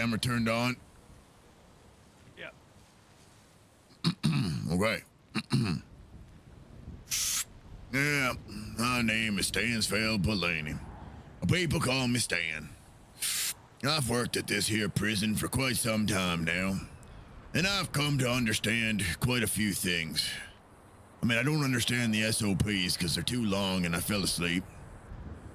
camera turned on? Yeah. Okay. Yeah, my name is Stansfeld Belaney. People call me Stan. I've worked at this here prison for quite some time now, and I've come to understand quite a few things. I mean, I don't understand the SOPs because they're too long and I fell asleep.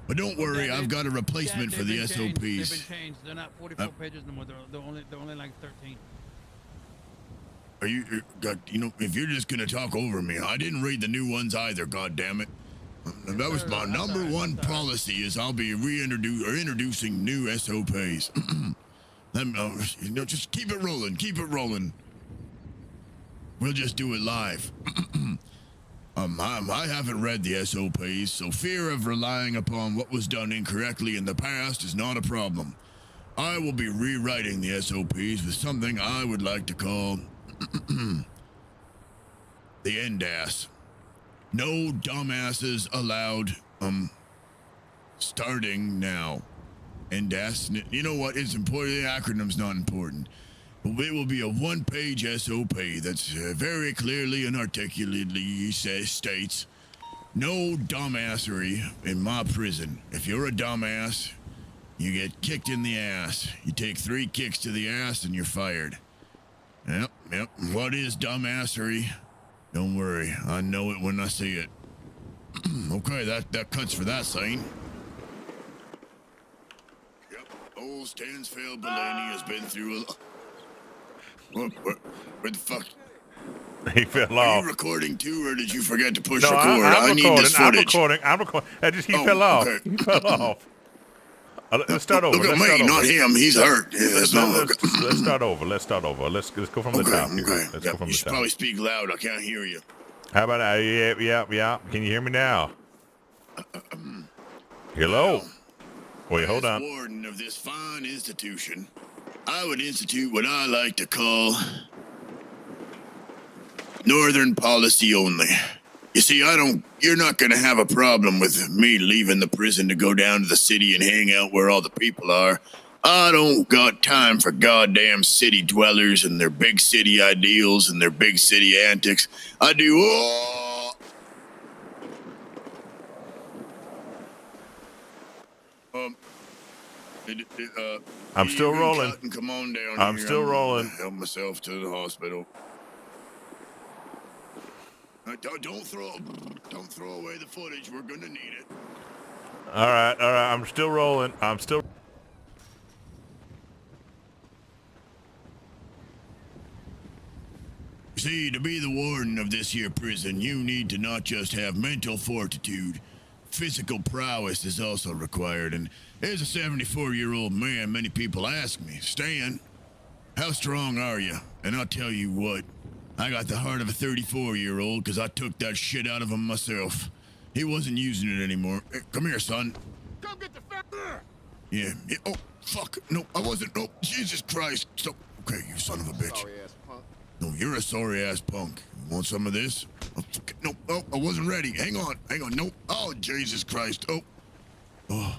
But don't worry, I've got a replacement for the SOPs. They've been changed. They're not 44 pages no more. They're only like 13. Are you if you're just gonna talk over me, I didn't read the new ones either, goddammit. That was my number one policy is I'll be introducing new SOPs. Just keep it rolling. We'll just do it live. I haven't read the SOPs, so fear of relying upon what was done incorrectly in the past is not a problem. I will be rewriting the SOPs with something I would like to call the NDAS. No dumbasses allowed, starting now. NDAS, you know what, it's important, the acronym's not important. It will be a one-page SOP that's very clearly and articulately states, no dumbassery in my prison. If you're a dumbass, you get kicked in the ass. You take 3 kicks to the ass and you're fired. Yep. What is dumbassery? Don't worry, I know it when I see it. Okay, that cuts for that scene. Yep, old Stansfeld Belaney has been through a lot. Where the fuck? He fell off. Are you recording too, or did you forget to push no, record? I'm need this footage. I'm recording. He fell off. Okay. He fell off. Let's start over. Look at me, not him. He's hurt. Yeah, let's start over. Let's go from the top. Okay. Let's go from the top. You should probably speak loud. I can't hear you. How about yeah. Can you hear me now? Hello. Wait, hold on. As warden of this fine institution, I would institute what I like to call Northern policy only. You see, you're not going to have a problem with me leaving the prison to go down to the city and hang out where all the people are. I don't got time for goddamn city dwellers and their big city ideals and their big city antics. I do, I'm still rolling. Come on down. I'm here. still rolling. Help myself to the hospital. Don't throw away the footage. We're gonna need it. All right. I'm still rolling. See, to be the warden of this here prison, you need to not just have mental fortitude. Physical prowess is also required, and as a 74-year-old man, many people ask me, Stan, how strong are you? And I'll tell you what, I got the heart of a 34-year-old because I took that shit out of him myself. He wasn't using it anymore. Hey, come here, son. Come get the fat. Yeah. Oh, fuck. No, I wasn't. No, Jesus Christ. So, okay, you son of a bitch. Sorry-ass punk. No, you're a sorry-ass punk. You want some of this? Oh, no, I wasn't ready. Hang on. No. Oh, Jesus Christ. Oh.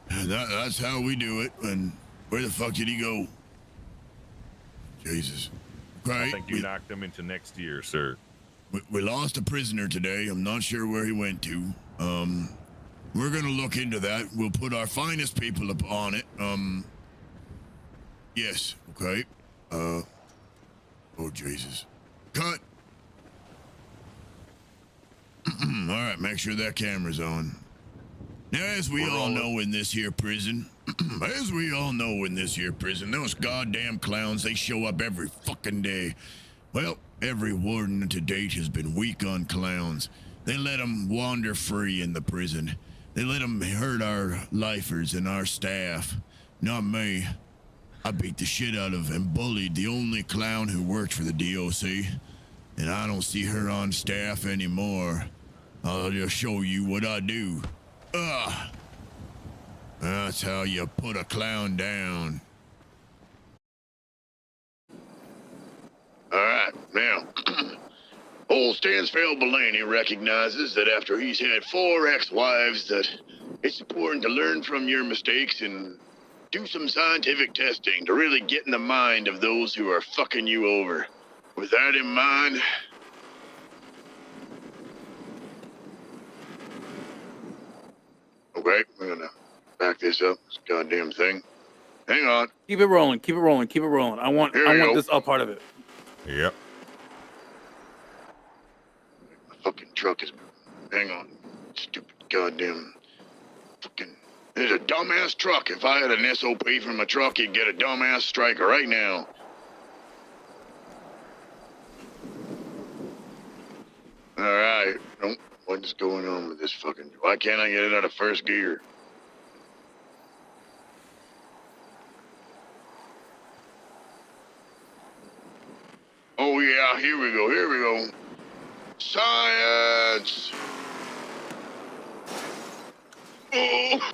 That's how we do it. And where the fuck did he go? Jesus. I think you knocked him into next year, sir. We lost a prisoner today. I'm not sure where he went to. We're gonna look into that. We'll put our finest people up on it. Yes. Okay. Oh, Jesus. Cut. All right, make sure that camera's on. Now, as we all know in this here prison, those goddamn clowns, they show up every fucking day. Well, every warden to date has been weak on clowns. They let them wander free in the prison. They let them hurt our lifers and our staff. Not me. I beat the shit out of and bullied the only clown who worked for the DOC. And I don't see her on staff anymore. I'll just show you what I do. That's how you put a clown down. All right, now, old Stansfeld Belaney recognizes that after he's had 4 ex-wives that it's important to learn from your mistakes and do some scientific testing to really get in the mind of those who are fucking you over. With that in mind, okay, we're gonna back this up, this goddamn thing. Hang on. Keep it rolling. Keep it rolling. Keep it rolling. I want this up part of it. Yep. My fucking truck is. Hang on. Stupid goddamn. Fucking. There's a dumbass truck. If I had an SOP from a truck, you'd get a dumbass striker right now. Alright. Nope. What is going on with this fucking. Why can't I get it out of first gear? Oh yeah, here we go. Science! Oh!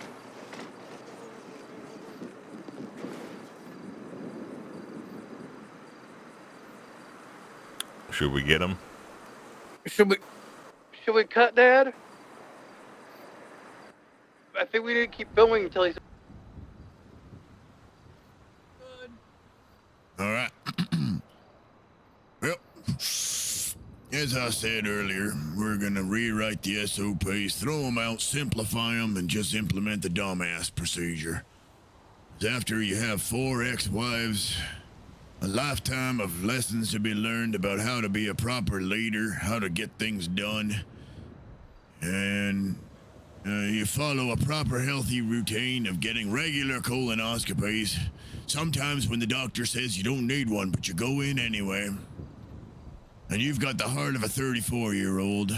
Should we get him? Should we cut, Dad? I think we need to keep filming until he's. All right. Well, as I said earlier, we're gonna rewrite the SOPs, throw them out, simplify them, and just implement the dumbass procedure. After you have 4 ex-wives, a lifetime of lessons to be learned about how to be a proper leader, how to get things done, and you follow a proper healthy routine of getting regular colonoscopies. Sometimes when the doctor says you don't need one, but you go in anyway. And you've got the heart of a 34-year-old.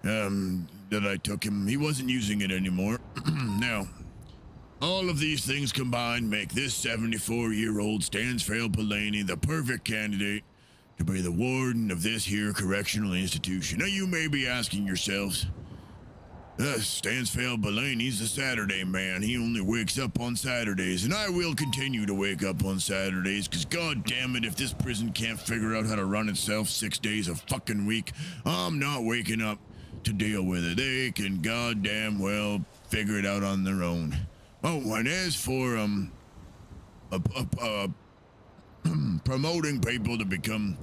That I took him. He wasn't using it anymore. Now, all of these things combined make this 74-year-old Stansfeld Belaney the perfect candidate to be the warden of this here correctional institution. Now, you may be asking yourselves, Stansfeld Belaney's a Saturday man. He only wakes up on Saturdays, and I will continue to wake up on Saturdays, because god damn it, if this prison can't figure out how to run itself 6 days a fucking week, I'm not waking up to deal with it. They can goddamn well figure it out on their own. Oh, and as for, promoting people to become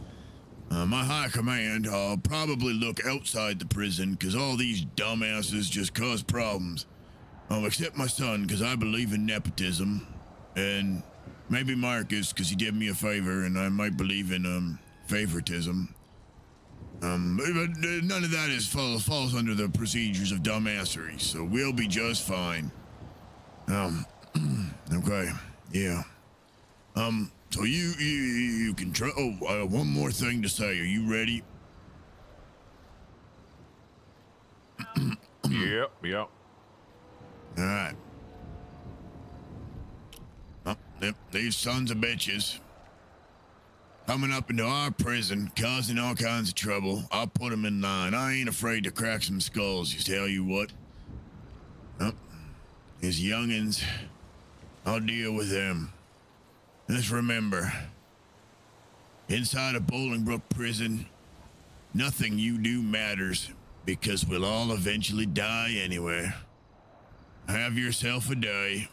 my high command, I'll probably look outside the prison, because all these dumbasses just cause problems. Except my son, because I believe in nepotism, and maybe Marcus, because he did me a favor, and I might believe in, favoritism. But none of that falls under the procedures of dumbassery, so we'll be just fine. Okay, yeah. So you can try. Oh, one more thing to say. Are you ready? Yep. All right. These sons of bitches coming up into our prison, causing all kinds of trouble. I'll put them in line. I ain't afraid to crack some skulls. You tell you what. These youngins, I'll deal with them. Just remember, inside a Bolingbrook prison, nothing you do matters, because we'll all eventually die anyway. Have yourself a day.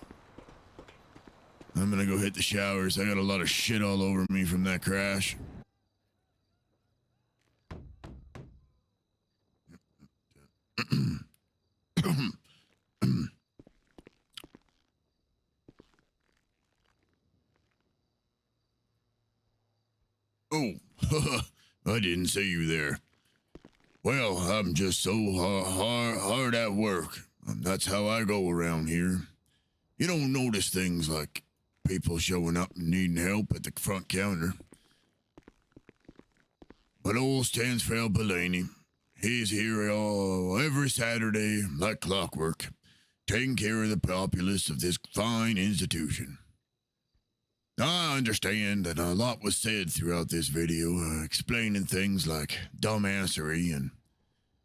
I'm gonna go hit the showers. I got a lot of shit all over me from that crash. Oh, I didn't see you there. Well, I'm just so hard at work. That's how I go around here. You don't notice things like people showing up and needing help at the front counter. But old Stansfeld Belaney, he's here every Saturday like clockwork, taking care of the populace of this fine institution. I understand that a lot was said throughout this video, explaining things like dumbassery and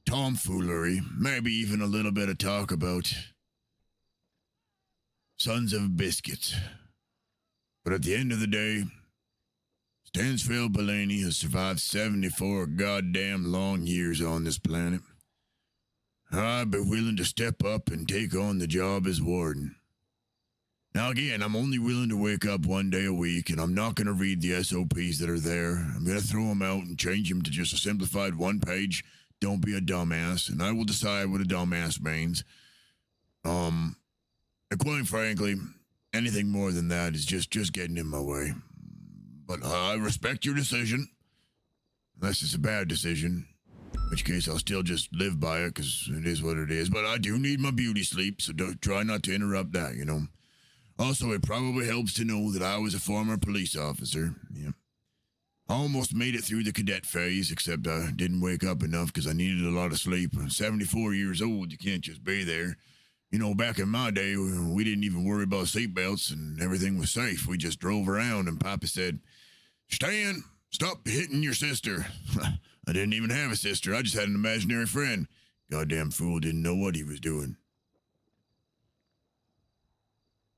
tomfoolery, maybe even a little bit of talk about sons of biscuits. But at the end of the day, Stansfeld Belaney has survived 74 goddamn long years on this planet. I'd be willing to step up and take on the job as warden. Now, again, I'm only willing to wake up one day a week, and I'm not going to read the SOPs that are there. I'm going to throw them out and change them to just a simplified one page. Don't be a dumbass, and I will decide what a dumbass means. And quite frankly, anything more than that is just getting in my way. But I respect your decision, unless it's a bad decision, in which case I'll still just live by it because it is what it is. But I do need my beauty sleep, so try not to interrupt that, you know. Also, it probably helps to know that I was a former police officer. Yeah. I almost made it through the cadet phase, except I didn't wake up enough because I needed a lot of sleep. I'm 74 years old, you can't just be there. You know, back in my day, we didn't even worry about seatbelts and everything was safe. We just drove around and Papa said, Stan, stop hitting your sister. I didn't even have a sister. I just had an imaginary friend. Goddamn fool didn't know what he was doing.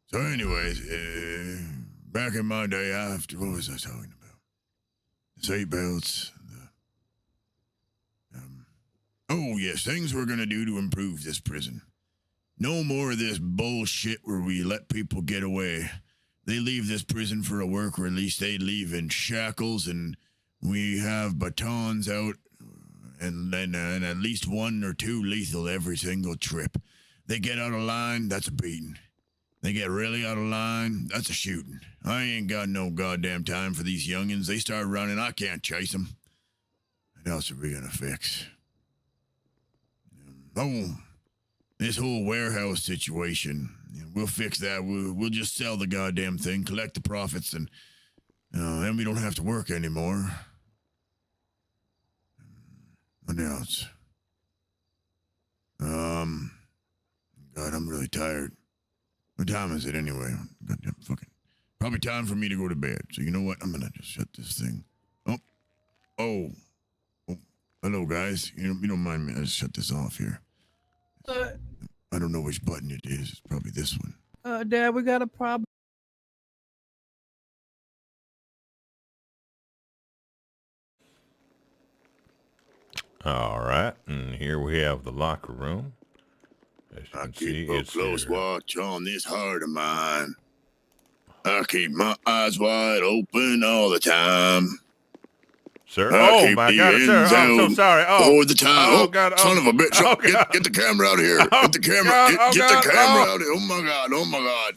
So anyways, back in my day, what was I talking about? The seatbelts. Oh, yes, things we're going to do to improve this prison. No more of this bullshit where we let people get away. They leave this prison for a work release. They leave in shackles, and we have batons out, and then at least 1 or 2 lethal every single trip. They get out of line, that's a beating. They get really out of line, that's a shooting. I ain't got no goddamn time for these youngins. They start running, I can't chase them. What else are we gonna fix? Oh, this whole warehouse situation. We'll fix that. We'll just sell the goddamn thing, collect the profits, and then we don't have to work anymore. What else? God, I'm really tired. What time is it anyway? Goddamn fucking. Probably time for me to go to bed. So you know what? I'm gonna just shut this thing. Oh. Hello, guys. You don't mind me? I'll just shut this off here. I don't know which button it is. It's probably this one. Dad, we got a problem. All right, and here we have the locker room. As you I can see, keep a close watch on this heart of mine. I keep my eyes wide open all the time. Sir? Oh my God, sir! I'm so sorry. Oh, all the time. Oh God! Son of a bitch! Oh, God. Get the camera out of here! Oh, Get the camera! God. Oh, Get God. the camera Oh. out of here! Oh my God! Oh my God!